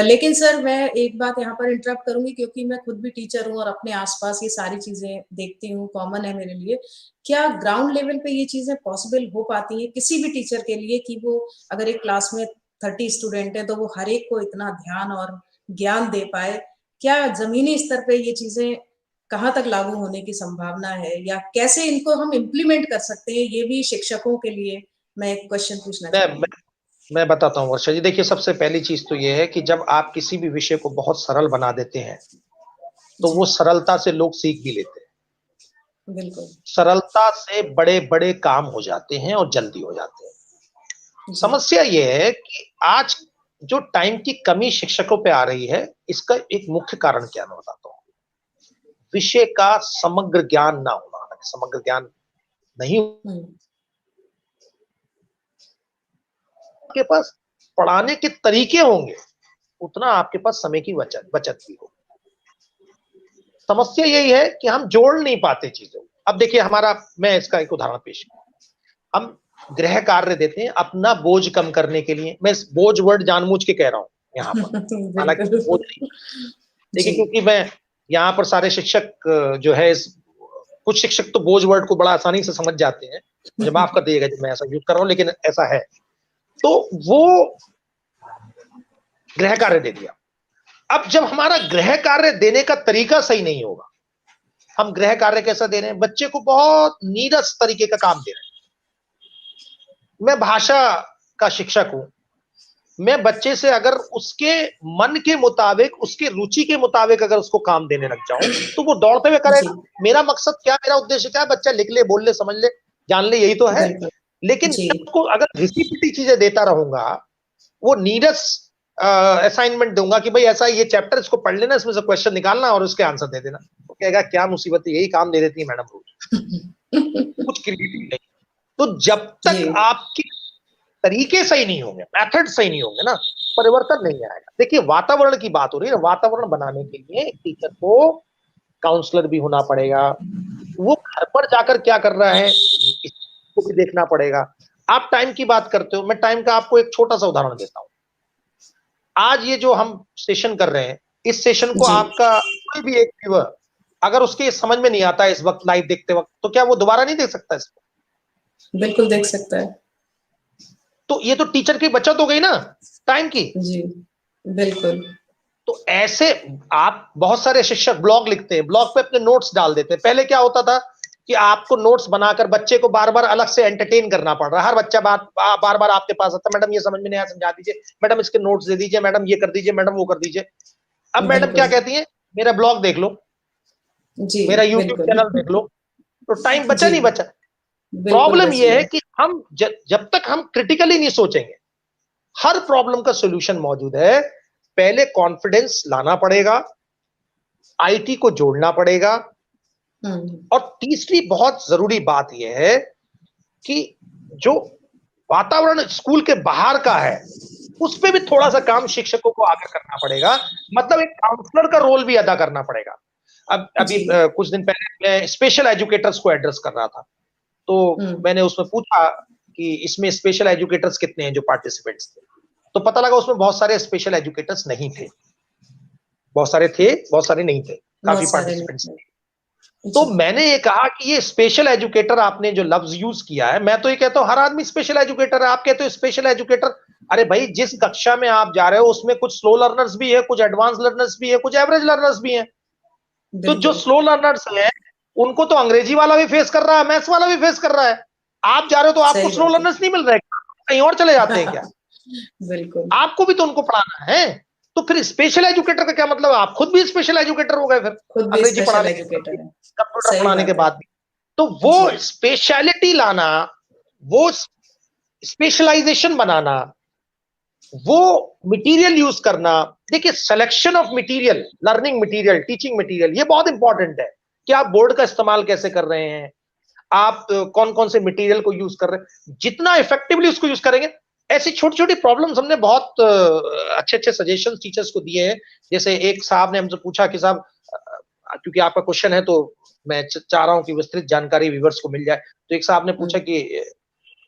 लेकिन सर मैं एक बात यहाँ पर इंटरप्ट करूंगी, क्योंकि मैं खुद भी टीचर हूँ और अपने आसपास ये सारी चीजें देखती हूँ, कॉमन है मेरे लिए। क्या ग्राउंड लेवल पे ये चीजें पॉसिबल हो पाती हैं किसी भी टीचर के लिए, कि वो अगर एक क्लास में 30 स्टूडेंट है तो वो हर एक को इतना ध्यान और ज्ञान दे पाए? क्या जमीनी स्तर पे ये चीजें कहाँ तक लागू होने की संभावना है, या कैसे इनको हम इम्प्लीमेंट कर सकते हैं, ये भी शिक्षकों के लिए मैं एक क्वेश्चन पूछना चाहूंगी। मैं बताता हूँ वर्षा जी। देखिए सबसे पहली चीज तो ये है कि जब आप किसी भी विषय को बहुत सरल बना देते हैं तो वो सरलता से लोग सीख भी लेते हैं। बिल्कुल। सरलता से बड़े बड़े काम हो जाते हैं और जल्दी हो जाते हैं। समस्या ये है कि आज जो टाइम की कमी शिक्षकों पे आ रही है, इसका एक मुख्य कारण क्या मैं बताता हूँ। विषय का समग्र ज्ञान ना होना, समग्र ज्ञान नहीं आपके पास पढ़ाने के तरीके होंगे, उतना आपके पास समय की बचत भी होगी। समस्या यही है कि हम जोड़ नहीं पाते चीजों। अब देखिए मैं इसका एक उदाहरण पेश करूं। हम गृह कार्य देते हैं अपना बोझ कम करने के लिए। मैं इस बोझ वर्ड जानबूझ के कह रहा हूं यहाँ पर, हालांकि बोझ नहीं। देखिए, क्योंकि मैं यहाँ पर सारे शिक्षक जो है कुछ शिक्षक तो बोझ वर्ड को बड़ा आसानी से समझ जाते हैं, मुझे माफ कर दीजिएगा जब मैं ऐसा यूज कर रहा हूं, लेकिन ऐसा है। तो वो गृह कार्य दे दिया। अब जब हमारा गृह कार्य देने का तरीका सही नहीं होगा, हम गृह कार्य कैसा दे रहे हैं, बच्चे को बहुत नीरस तरीके का काम दे रहे हैं। मैं भाषा का शिक्षक हूं, मैं बच्चे से अगर उसके मन के मुताबिक, उसके रुचि के मुताबिक अगर उसको काम देने लग जाऊं, तो वो दौड़ते हुए करेगा। मेरा मकसद क्या, मेरा उद्देश्य क्या है, बच्चा लिख ले, बोल ले, समझ ले, जान ले, यही तो है। लेकिन उसको अगर घिसी-पिटी चीजें देता रहूंगा, वो नीरस असाइनमेंट दूंगा कि भाई ऐसा ये चैप्टर इसको पढ़ लेना, इसमें से क्वेश्चन निकालना और उसके आंसर दे देना, तो कहेगा क्या मुसीबत है, यही काम दे देती है मैडम रोज। कुछ क्रिएटिव नहीं। तो जब तक आपके तरीके सही नहीं होंगे, मेथड सही नहीं होंगे ना, परिवर्तन नहीं आएगा। देखिए, वातावरण की बात हो रही है, वातावरण बनाने के लिए एक टीचर को काउंसलर भी होना पड़ेगा, वो घर पर जाकर क्या कर रहा है इसको भी देखना पड़ेगा। आप टाइम की बात करते हो, मैं टाइम का आपको एक छोटा सा उदाहरण देता हूं। आज ये जो हम सेशन कर रहे हैं, इस सेशन को आपका कोई भी एक व्यूअर अगर उसके समझ में नहीं आता है इस वक्त लाइव देखते वक्त, तो क्या वो दोबारा नहीं देख सकता इसको? बिल्कुल देख सकता है। तो ये तो टीचर की बचत हो गई ना, टाइम की। जी बिल्कुल। तो ऐसे आप बहुत सारे शिक्षक ब्लॉग लिखते हैं, ब्लॉग पे अपने नोट्स डाल देते हैं। पहले क्या होता था कि आपको नोट्स बनाकर बच्चे को बार बार अलग से एंटरटेन करना पड़ रहा है। हर बच्चा बार बार आपके पास आता, मैडम ये समझ में नहीं आया, समझा दीजिए, मैडम इसके नोट्स दे दीजिए, मैडम ये कर दीजिए, मैडम वो कर दीजिए। अब मैडम क्या कहती है, मेरा ब्लॉग देख लो, मेरा यूट्यूब चैनल देख लो। तो टाइम बचा नहीं बचा। प्रॉब्लम यह है कि हम जब तक हम क्रिटिकली नहीं सोचेंगे, हर प्रॉब्लम का सॉल्यूशन मौजूद है। पहले कॉन्फिडेंस लाना पड़ेगा, आईटी को जोड़ना पड़ेगा, और तीसरी बहुत जरूरी बात यह है कि जो वातावरण स्कूल के बाहर का है, उस पर भी थोड़ा सा काम शिक्षकों को आगे करना पड़ेगा। मतलब एक काउंसलर का रोल भी अदा करना पड़ेगा। अब अभी कुछ दिन पहले मैं स्पेशल एजुकेटर्स को एड्रेस कर रहा था, तो मैंने उसमें पूछा कि इसमें स्पेशल एजुकेटर्स कितने हैं जो पार्टिसिपेंट्स थे, तो पता लगा उसमें बहुत सारे स्पेशल एजुकेटर्स नहीं थे। बहुत सारे थे, बहुत सारे नहीं थे, काफी पार्टिसिपेंट्स थे। तो मैंने ये कहा कि ये स्पेशल एजुकेटर आपने जो लफ्ज यूज किया है, मैं तो ये कहता हूं हर आदमी स्पेशल एजुकेटर है। आप कहते हो स्पेशल एजुकेटर, अरे भाई जिस कक्षा में आप जा रहे हो उसमें कुछ स्लो लर्नर्स भी है, कुछ एडवांस लर्नर्स भी है, कुछ एवरेज लर्नर्स भी हैं। तो जो स्लो लर्नर्स हैं उनको तो अंग्रेजी वाला भी फेस कर रहा है, मैथ्स वाला भी फेस कर रहा है। आप जा रहे हो तो आपको स्लो लर्नर्स नहीं मिल रहे, कहीं और चले जाते हैं क्या? बिल्कुल, आपको भी तो उनको पढ़ाना है। तो फिर स्पेशल एजुकेटर का क्या मतलब? आप खुद भी स्पेशल एजुकेटर हो गए फिर, अंग्रेजी पढ़ाने कंप्यूटर पढ़ाने के बाद भी। तो वो स्पेशलिटी लाना, वो स्पेशलाइजेशन बनाना, वो मटेरियल यूज करना। देखिए, selection of material, learning material, teaching material, ये बहुत इंपॉर्टेंट है कि आप बोर्ड का इस्तेमाल कैसे कर रहे हैं, आप कौन कौन से मटेरियल को यूज कर रहे हैं। जितना इफेक्टिवली उसको यूज करेंगे, ऐसी छोटी छोटी प्रॉब्लम्स हमने बहुत अच्छे अच्छे सजेशंस टीचर्स को दिए हैं। जैसे एक साहब ने हमसे पूछा कि साहब, क्योंकि आपका क्वेश्चन है तो मैं चाह रहा हूं कि विस्तृत जानकारी व्यूअर्स को मिल जाए। तो एक साहब ने पूछा कि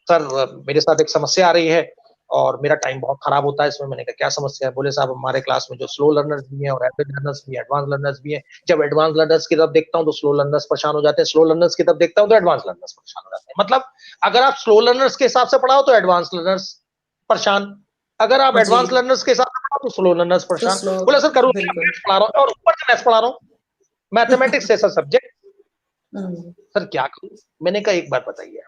सर मेरे साथ एक समस्या आ रही है और मेरा टाइम बहुत खराब होता है इसमें। मैंने कहा क्या समस्या है? बोले साहब हमारे क्लास में जो स्लो लर्नर्स भी हैं और एवरेज लर्नर्स भी हैं, एडवांस लर्नर्स भी हैं। जब एडवांस लर्नर्स की तरफ देखता हूं तो स्लो लर्नर्स परेशान हो जाते हैं, स्लो लर्नर्स की तरफ देखता हूं तो एडवांस लर्नर्स परेशान हो जाते हैं। मतलब अगर आप स्लो लर्नर्स के हिसाब से पढ़ाओ तो एडवांस लर्नर्स परेशान, अगर आप एडवांस लर्नर्स के हिसाब से पढ़ाओ तो स्लो लर्नर्स परेशान। बोले सर करूँ क्या, मैथ्स पढ़ा रहा हूँ और ऊपर से मैथ्स पढ़ा रहा हूँ, मैथमेटिक्स ऐसा सब्जेक्ट, सर क्या करूं? मैंने कहा एक बात बताइए,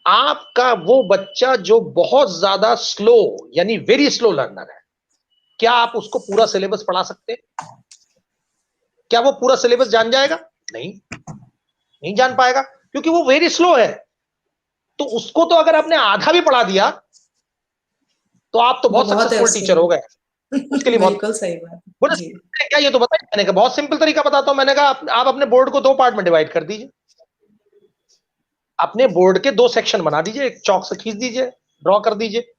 आपका वो बच्चा जो बहुत ज्यादा स्लो यानी वेरी स्लो लर्नर है, क्या आप उसको पूरा सिलेबस पढ़ा सकते हैं? क्या वो पूरा सिलेबस जान जाएगा? नहीं, नहीं जान पाएगा, क्योंकि वो वेरी स्लो है। तो उसको तो अगर आपने आधा भी पढ़ा दिया तो आप तो वो बहुत बहुत है सक्सेसफुल उसके टीचर हो लिए। गए, उसके लिए बहुत। बिल्कुल सही बात। बोले जी। क्या ये तो बताइए, मैंने कहा बहुत सिंपल तरीका बताता हूं, मैंने कहा आप अपने बोर्ड को 2 पार्ट में डिवाइड कर दीजिए, अपने बोर्ड के 2 सेक्शन बना दीजिए, एक चौक से खींच दीजिए, ड्रॉ कर दीजिए,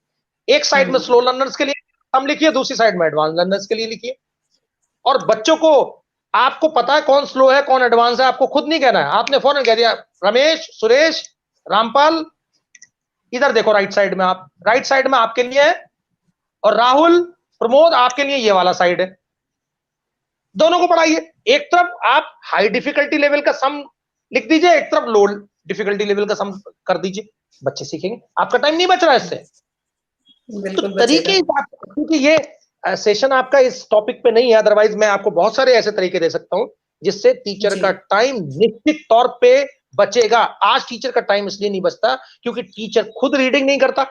एक साइड में स्लो लर्नर्स के लिए हम लिखिए, दूसरी साइड में एडवांस लर्नर्स के लिए लिखिए। और बच्चों को, आपको पता है कौन स्लो है कौन एडवांस है, आपको खुद नहीं कहना है, आपने फौरन कह दिया रमेश, सुरेश, रामपाल, इधर देखो राइट साइड में, आप राइट साइड में आपके लिए है, और राहुल, प्रमोद आपके लिए ये वाला साइड है। दोनों को पढ़ाइए, एक तरफ आप हाई डिफिकल्टी लेवल का सम लिख दीजिए, एक तरफ लो डिफिकल्टी लेवल का सम कर दीजिए, बच्चे सीखेंगे, आपका टाइम नहीं बच रहा इससे। तो बिल्कुल तरीके, बचेगा। क्योंकि ये सेशन आपका इस टॉपिक पे नहीं है, अदरवाइज मैं आपको बहुत सारे ऐसे तरीके दे सकता हूं जिससे टीचर जी। का टाइम निश्चित तौर पे बचेगा। आज टीचर का टाइम इसलिए नहीं बचता क्योंकि टीचर खुद रीडिंग नहीं करता।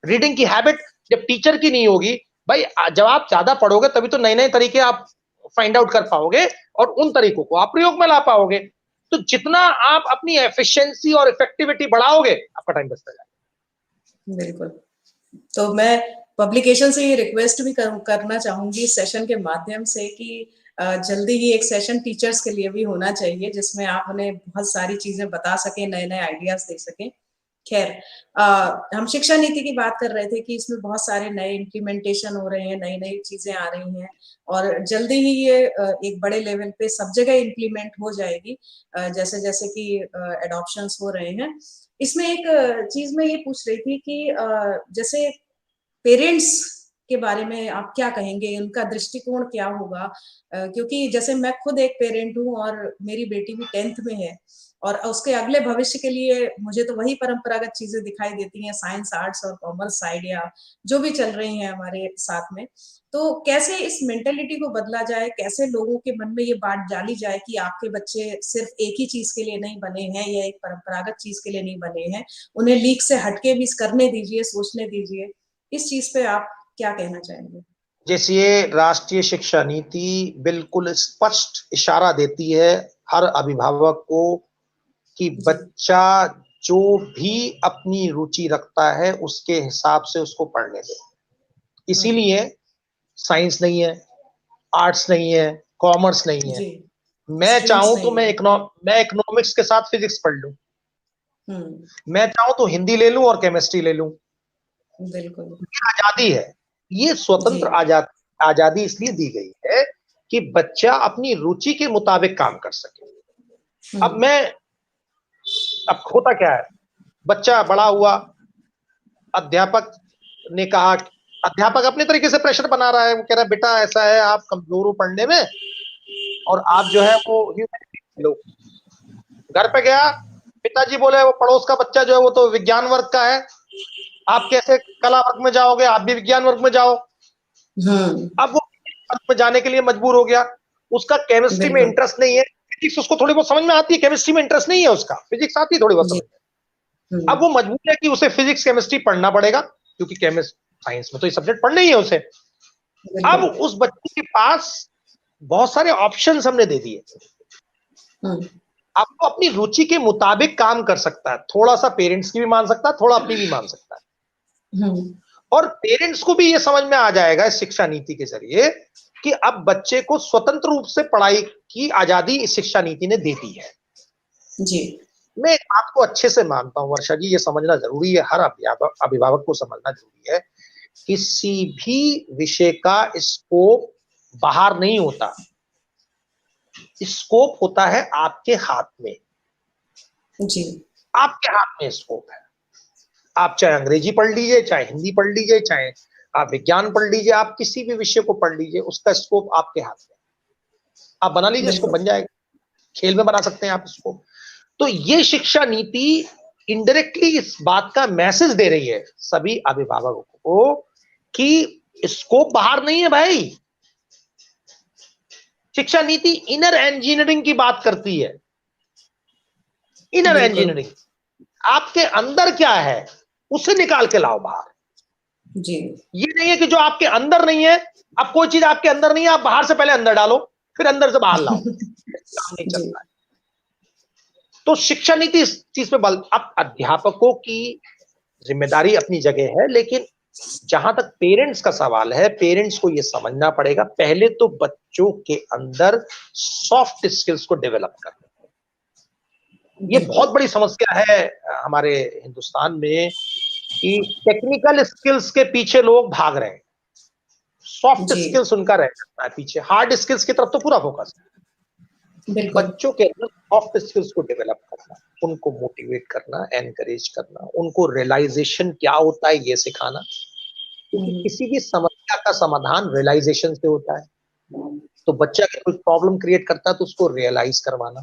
रीडिंग की हैबिट जब टीचर की नहीं होगी, भाई जब आप ज्यादा पढ़ोगे तभी तो नए नए तरीके आप फाइंड आउट कर पाओगे और उन तरीकों को आप प्रयोग में ला पाओगे। तो जितना आप अपनी एफिशिएंसी और इफेक्टिविटी बढ़ाओगे, आपका टाइम बचता जाएगा। बिल्कुल। तो मैं पब्लिकेशन से ये रिक्वेस्ट भी करना चाहूंगी इस सेशन के माध्यम से कि जल्दी ही एक सेशन टीचर्स के लिए भी होना चाहिए जिसमें आप उन्हें बहुत सारी चीजें बता सकें, नए नए आइडियाज दे सकें। खैर, हम शिक्षा नीति की बात कर रहे थे कि इसमें बहुत सारे नए इम्प्लीमेंटेशन हो रहे हैं, नई नई चीजें आ रही हैं और जल्दी ही ये एक बड़े लेवल पे सब जगह इम्प्लीमेंट हो जाएगी, जैसे जैसे कि एडॉप्शंस हो रहे हैं। इसमें एक चीज मैं ये पूछ रही थी कि जैसे पेरेंट्स के बारे में आप क्या कहेंगे, उनका दृष्टिकोण क्या होगा? क्योंकि जैसे मैं खुद एक पेरेंट हूँ और मेरी बेटी भी 10th में है और उसके अगले भविष्य के लिए मुझे तो वही परंपरागत चीजें दिखाई देती हैं, साइंस, आर्ट्स और कॉमर्स साइड या जो भी चल रही हैं हमारे साथ में। तो कैसे इस मेंटेलिटी को बदला जाए, कैसे लोगों के मन में ये बात डाली जाए कि आपके बच्चे सिर्फ एक ही चीज के लिए नहीं बने हैं या एक परंपरागत चीज के लिए नहीं बने हैं, उन्हें लीक से हटके भी करने दीजिए, सोचने दीजिए। इस चीज पे आप क्या कहना चाहेंगे? जैसे ये राष्ट्रीय शिक्षा नीति बिल्कुल स्पष्ट इशारा देती है हर अभिभावक को कि बच्चा जो भी अपनी रुचि रखता है उसके हिसाब से उसको पढ़ने दे। इसीलिए साइंस नहीं है, आर्ट्स नहीं है, कॉमर्स नहीं है। मैं चाहूं तो मैं इकोनॉमिक्स के साथ फिजिक्स पढ़ लूं, मैं चाहूं तो हिंदी ले लूं और केमिस्ट्री ले लूं। बिल्कुल आजादी है, ये स्वतंत्र आजादी इसलिए दी गई है कि बच्चा अपनी रुचि के मुताबिक काम कर सके। अब होता क्या है, बच्चा बड़ा हुआ, अध्यापक ने कहा, अध्यापक अपने तरीके से प्रेशर बना रहा है, वो कह रहा है बेटा ऐसा है, आप कमजोर हो पढ़ने में और आप जो है वो लो। घर पे गया, पिताजी बोले वो पड़ोस का बच्चा जो है वो तो विज्ञान वर्ग का है, आप कैसे कला वर्ग में जाओगे, आप भी विज्ञान वर्ग में जाओ। अब वो वर्ग में जाने के लिए मजबूर हो गया, उसका केमिस्ट्री में इंटरेस्ट नहीं है, फिजिक्स उसको थोड़ी बहुत समझ में आती है, केमिस्ट्री में इंटरेस्ट नहीं है उसका, फिजिक्स आती है थोड़ी बहुत समझ में। अब वो मजबूर है कि उसे फिजिक्स केमिस्ट्री पढ़ना पड़ेगा क्योंकि साइंस में तो ये सब्जेक्ट पढ़ना ही है उसे। अब उस बच्चे के पास बहुत सारे ऑप्शंस हमने दे दिए, अब वो अपनी रुचि के मुताबिक काम कर सकता है, थोड़ा सा पेरेंट्स की भी मान सकता है, थोड़ा अपनी भी मान सकता है। और पेरेंट्स को भी ये समझ में आ जाएगा इस शिक्षा नीति के जरिए कि अब बच्चे को स्वतंत्र रूप से पढ़ाई की आजादी इस शिक्षा नीति ने दे दी है। जी, मैं एक बात को अच्छे से मानता हूं वर्षा जी, ये समझना जरूरी है, हर अभिभावक को समझना जरूरी है, किसी भी विषय का स्कोप बाहर नहीं होता, स्कोप होता है आपके हाथ में। जी, आपके हाथ में स्कोप है, आप चाहे अंग्रेजी पढ़ लीजिए, चाहे हिंदी पढ़ लीजिए, चाहे आप विज्ञान पढ़ लीजिए, आप किसी भी विषय को पढ़ लीजिए, उसका स्कोप आपके हाथ में, आप बना लीजिए, इसको बन जाएगा, खेल में बना सकते हैं आप इसको। तो ये शिक्षा नीति इनडायरेक्टली इस बात का मैसेज दे रही है सभी अभिभावकों को कि स्कोप बाहर नहीं है भाई। शिक्षा नीति इनर इंजीनियरिंग की बात करती है, इनर इंजीनियरिंग, आपके अंदर क्या है उसे निकाल के लाओ बाहर। जी, ये नहीं है कि जो आपके अंदर नहीं है, अब कोई चीज आपके अंदर नहीं है आप बाहर से पहले अंदर डालो फिर अंदर से बाहर लाओ, काम नहीं चलता है। तो शिक्षा नीति इस चीज पे बल, अब अध्यापकों की जिम्मेदारी अपनी जगह है, लेकिन जहां तक पेरेंट्स का सवाल है, पेरेंट्स को ये समझना पड़ेगा पहले तो बच्चों के अंदर सॉफ्ट स्किल्स को डेवलप करना। ये बहुत बड़ी समस्या है हमारे हिंदुस्तान में कि टेक्निकल स्किल्स के पीछे लोग भाग रहे हैं, सॉफ्ट स्किल्स उनका रह जाता है पीछे, हार्ड स्किल्स की तरफ तो पूरा फोकस है। बच्चों के अंदर सॉफ्ट स्किल्स को डेवलप करना, उनको मोटिवेट करना, एनकरेज करना, उनको रियलाइजेशन क्या होता है ये सिखाना, क्योंकि किसी भी समस्या का समाधान रियलाइजेशन से होता है। तो बच्चा अगर कोई प्रॉब्लम क्रिएट करता है तो उसको रियलाइज करवाना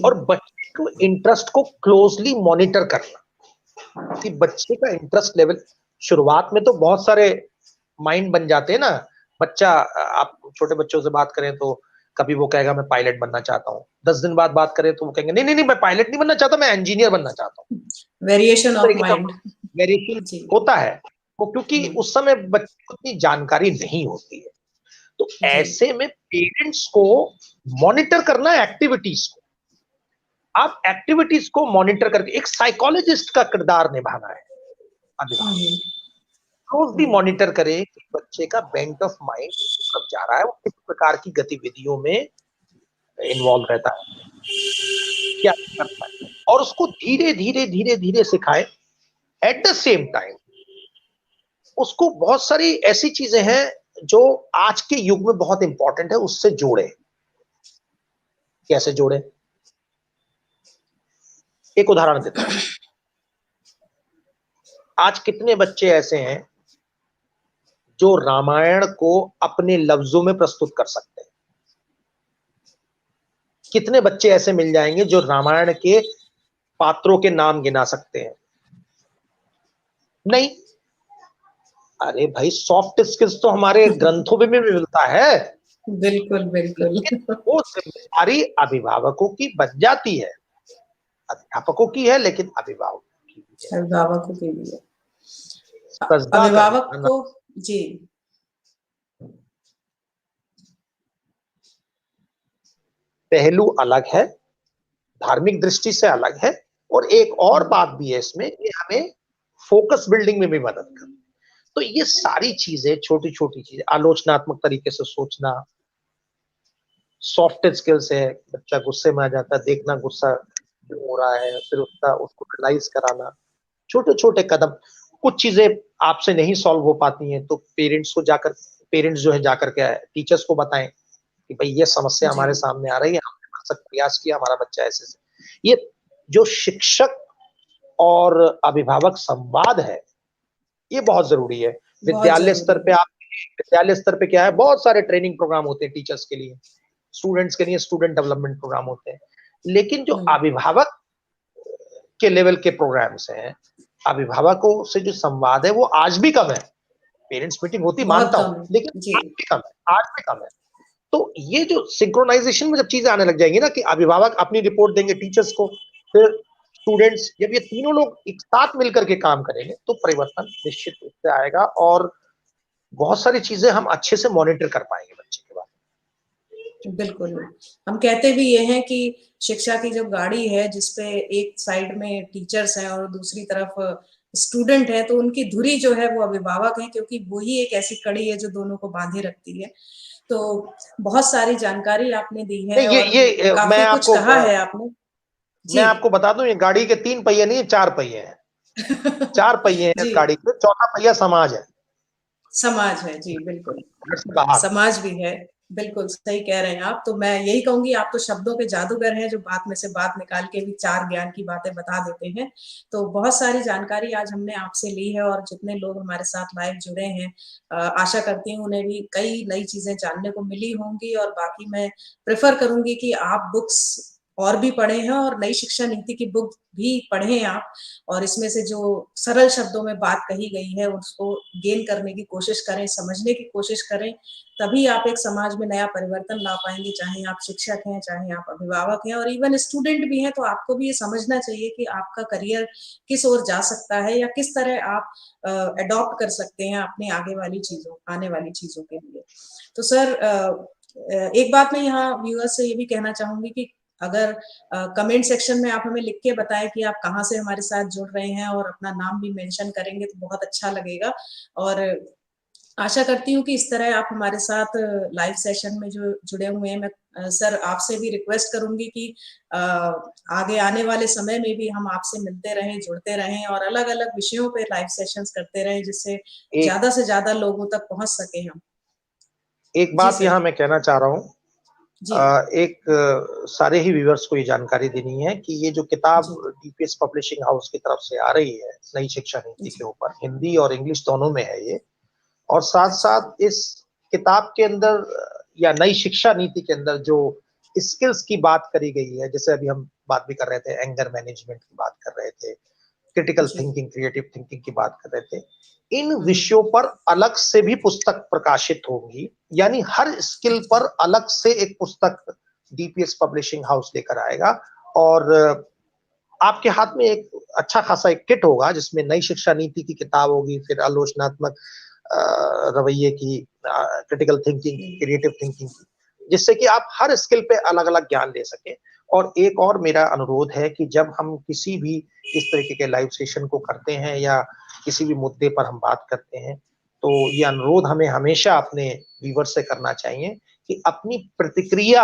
और बच्चे को इंटरेस्ट को क्लोजली मॉनिटर करना कि बच्चे का इंटरेस्ट लेवल, शुरुआत में तो बहुत सारे माइंड बन जाते हैं ना। बच्चा, आप छोटे बच्चों से बात करें तो कभी वो कहेगा मैं पायलट बनना चाहता हूँ, 10 दिन बाद बात करें तो वो कहेंगे नहीं नहीं नहीं मैं पायलट नहीं बनना चाहता, मैं इंजीनियर बनना चाहता हूँ। वेरिएशन ऑफ माइंड, वेरिएशन होता है वो, क्योंकि उस समय बच्चे को इतनी जानकारी नहीं होती है। तो ऐसे में पेरेंट्स को मॉनिटर करना है एक्टिविटीज को। आप एक्टिविटीज को मॉनिटर करके एक साइकोलॉजिस्ट का किरदार निभाना है। अभिभावक क्लोजली मॉनिटर करें कि बच्चे का बेंट ऑफ माइंड कब जा रहा है, वो किस प्रकार की गतिविधियों में इन्वॉल्व रहता है, क्या करता है, और उसको धीरे धीरे धीरे धीरे सिखाएं। एट द सेम टाइम उसको बहुत सारी ऐसी चीजें हैं जो आज के युग में बहुत इंपॉर्टेंट है, उससे जोड़े। कैसे जोड़े? एक उदाहरण देता हूं। आज कितने बच्चे ऐसे हैं जो रामायण को अपने लफ्जों में प्रस्तुत कर सकते हैं? कितने बच्चे ऐसे मिल जाएंगे जो रामायण के पात्रों के नाम गिना सकते हैं? नहीं। अरे भाई, सॉफ्ट स्किल्स तो हमारे ग्रंथों में भी मिलता है। बिल्कुल बिल्कुल। वो जिम्मेदारी अभिभावकों की बन जाती है, अध्यापकों की है लेकिन अभिभावकों की भी है। अभिभावकों के लिए अभिभावक को जी पहलू अलग है, धार्मिक दृष्टि से अलग है, और एक और बात भी है इसमें, ये हमें फोकस बिल्डिंग में भी मदद कर। तो ये सारी चीजें, छोटी छोटी चीजें, आलोचनात्मक तरीके से सोचना, सॉफ्ट स्किल्स है। बच्चा गुस्से में आ जाता है, देखना गुस्सा क्यों हो रहा है, फिर उसको रियलाइज कराना, छोटे छोटे कदम। कुछ चीजें आपसे नहीं सॉल्व हो पाती हैं तो पेरेंट्स जो है जाकर के टीचर्स को बताएं कि भाई ये समस्या हमारे सामने आ रही है, हमने प्रयास किया, हमारा बच्चा ऐसे से। ये जो शिक्षक और अभिभावक संवाद है ये बहुत जरूरी है। विद्यालय स्तर पे क्या है, बहुत सारे ट्रेनिंग प्रोग्राम होते हैं टीचर्स के लिए, स्टूडेंट्स के लिए स्टूडेंट डेवलपमेंट प्रोग्राम होते हैं, लेकिन जो अभिभावक के लेवल के प्रोग्राम्स हैं, अभिभावकों से जो संवाद है वो आज भी कम है। पेरेंट्स मीटिंग होती मानता हूं, लेकिन आज भी कम है, आज भी कम है। तो ये जो सिंक्रोनाइजेशन में जब चीजें आने लग जाएंगी ना कि अभिभावक अपनी रिपोर्ट देंगे टीचर्स को, फिर स्टूडेंट्स, जब ये तीनों लोग एक साथ मिलकर के काम करेंगे तो परिवर्तन निश्चित रूप से आएगा और बहुत सारी चीजें हम अच्छे से मॉनिटर कर पाएंगे बच्चे के बारे में। बिल्कुल। हम कहते भी ये हैं कि शिक्षा की जो गाड़ी है जिसपे एक साइड में टीचर्स हैं और दूसरी तरफ स्टूडेंट है, तो उनकी धुरी जो है वो अभिभावक है, क्योंकि वो ही एक ऐसी कड़ी है जो दोनों को बांधे रखती है। तो बहुत सारी जानकारी आपने दी है और काफी कुछ कहा है आपने। मैं आपको बता दूं, ये गाड़ी के 3 पहिए नहीं, 4 पहिए हैं। 4 पहिए हैं इस गाड़ी के, चौथा पहिया समाज है। समाज है, जी बिल्कुल। समाज भी है, बिल्कुल सही कह रहे हैं आप। तो मैं यही कहूंगी, आप तो शब्दों के जादूगर हैं जो बात में से बात निकाल के भी 4 ज्ञान की बातें बता देते हैं। तो बहुत सारी जानकारी आज हमने आपसे ली है और जितने लोग हमारे साथ लाइव जुड़े हैं, आशा करती हूँ उन्हें भी कई नई चीजें जानने को मिली होंगी। और बाकी मैं प्रेफर करूंगी कि आप बुक्स और भी पढ़े हैं और नई शिक्षा नीति की बुक भी पढ़ें आप, और इसमें से जो सरल शब्दों में बात कही गई है उसको गेन करने की कोशिश करें, समझने की कोशिश करें। तभी आप एक समाज में नया परिवर्तन ला पाएंगे, चाहे आप शिक्षक हैं, चाहे आप अभिभावक हैं, और इवन स्टूडेंट भी हैं। तो आपको भी ये समझना चाहिए कि आपका करियर किस ओर जा सकता है या किस तरह आप अडॉप्ट कर सकते हैं अपनी आने वाली चीजों के लिए। तो सर, एक बात मैं यहाँ व्यूअर्स से ये भी कहना चाहूंगी कि अगर कमेंट सेक्शन में आप हमें लिख के बताएं कि आप कहाँ से हमारे साथ जुड़ रहे हैं और अपना नाम भी मेंशन करेंगे तो बहुत अच्छा लगेगा। और आशा करती हूँ कि इस तरह आप हमारे साथ लाइव सेशन में जो जुड़े हुए हैं, मैं सर आपसे भी रिक्वेस्ट करूंगी कि आगे आने वाले समय में भी हम आपसे मिलते रहें, जुड़ते रहें और अलग-अलग विषयों पे लाइव सेशंस करते रहें, जिससे एक ज़्यादा से ज़्यादा लोगों तक पहुँच सके हम। एक जी बात सर। यहाँ मैं कहना चाह रहा हूँ, जी, सारे ही व्यूअर्स को ये जानकारी देनी है कि ये जो किताब जी, डीपीएस पब्लिशिंग हाउस की तरफ से आ रही है, नई शिक्षा नीति जी। के ऊपर, हिंदी और इंग्लिश दोनों में है ये। और अच्छा, साथ-साथ इस किताब के अंदर या नई शिक्षा नीति के अंदर जो स्किल्स की बात करी गई है, जैसे अभी हम बात भी कर रहे थे, एंगर मैनेजमेंट की बात कर रहे थे, क्रिटिकल जी। थिंकिंग, क्रिएटिव थिंकिंग की बात कर रहे थे। इन हुँ, विषयों पर अलग से भी पुस्तक प्रकाशित होंगी, यानी हर स्किल अच्छा, पर अलग से एक पुस्तक डीपीएस पब्लिशिंग हाउस लेकर आएगा। और आपके हाथ में एक अच्छा खासा एक किट होगा जिसमें नई शिक्षा नीति की किताब होगी, फिर आलोचनात्मक रवैये की, क्रिटिकल थिंकिंग की, हुँ, क्रिएटिव थिंकिंग की, जिससे कि आप हर स्किल पे अलग-अलग ज्ञान ले सकें। और एक और मेरा अनुरोध है कि जब हम किसी भी इस तरीके के लाइव सेशन को करते हैं या किसी भी मुद्दे पर हम बात करते हैं, तो ये अनुरोध हमें हमेशा अपने व्यूअर से करना चाहिए कि अपनी प्रतिक्रिया,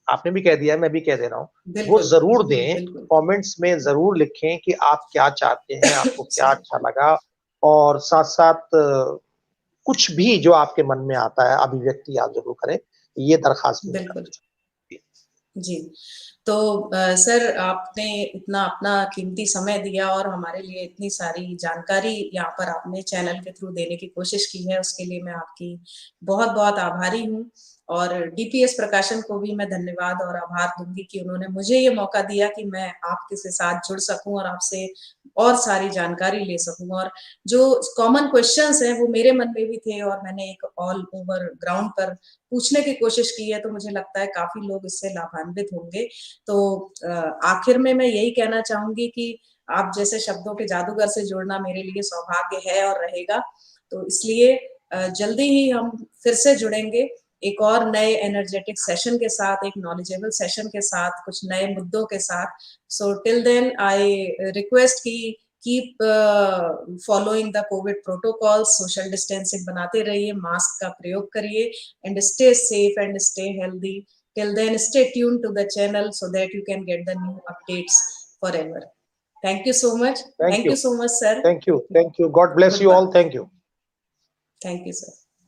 आपने भी कह दिया है, मैं भी कह दे रहा हूँ, वो बिल्कुल, ज़रूर दें, बिल्कुल। कमेंट्स में ज़रूर लिखें कि आप क्या चाहते हैं, आपको क्या सॉरी, अच्छा लगा। और साथ-साथ कुछ भी जो आपके मन में आता है, अभिव्यक्ति आप ज़रूर करें। ये दरख्वास्त भी मैं करना बिल्कुल। चाहूँगी। जी, तो सर आपने इतना अपना कीमती समय दिया और हमारे लिए इतनी सारी जानकारी यहाँ पर आपने चैनल के थ्रू देने की कोशिश की है, उसके लिए मैं आपकी बहुत-बहुत आभारी हूँ। और डीपीएस प्रकाशन को भी मैं धन्यवाद और आभार दूँगी कि उन्होंने मुझे ये मौका दिया कि मैं आपके से साथ जुड़ सकूँ और आपसे और सारी जानकारी ले सकूँ। और जो कॉमन क्वेश्चन्स हैं, वो मेरे मन में भी थे और मैंने एक ऑल ओवर ग्राउंड पर पूछने की कोशिश की है, तो मुझे लगता है काफ़ी लोग इससे लाभान्वित होंगे। तो आखिर में मैं यही कहना चाहूँगी कि आप जैसे शब्दों के जादूगर से जुड़ना मेरे लिए सौभाग्य है और रहेगा। तो इसलिए जल्दी ही हम फिर से जुड़ेंगे, एक और नए एनर्जेटिक सेशन के साथ, एक नॉलेजेबल सेशन के साथ, कुछ नए मुद्दों के साथ। So till then I request कि keep following the covid protocols, social distancing बनाते रहिए, मास्क का प्रयोग करिए and stay safe and stay healthy. Till then, stay tuned to the channel so that you can get the new updates forever. Thank you so much. Thank Thank you, you so much, sir. Thank you, thank you. God bless you Goodbye. All. Thank you. Thank you, sir.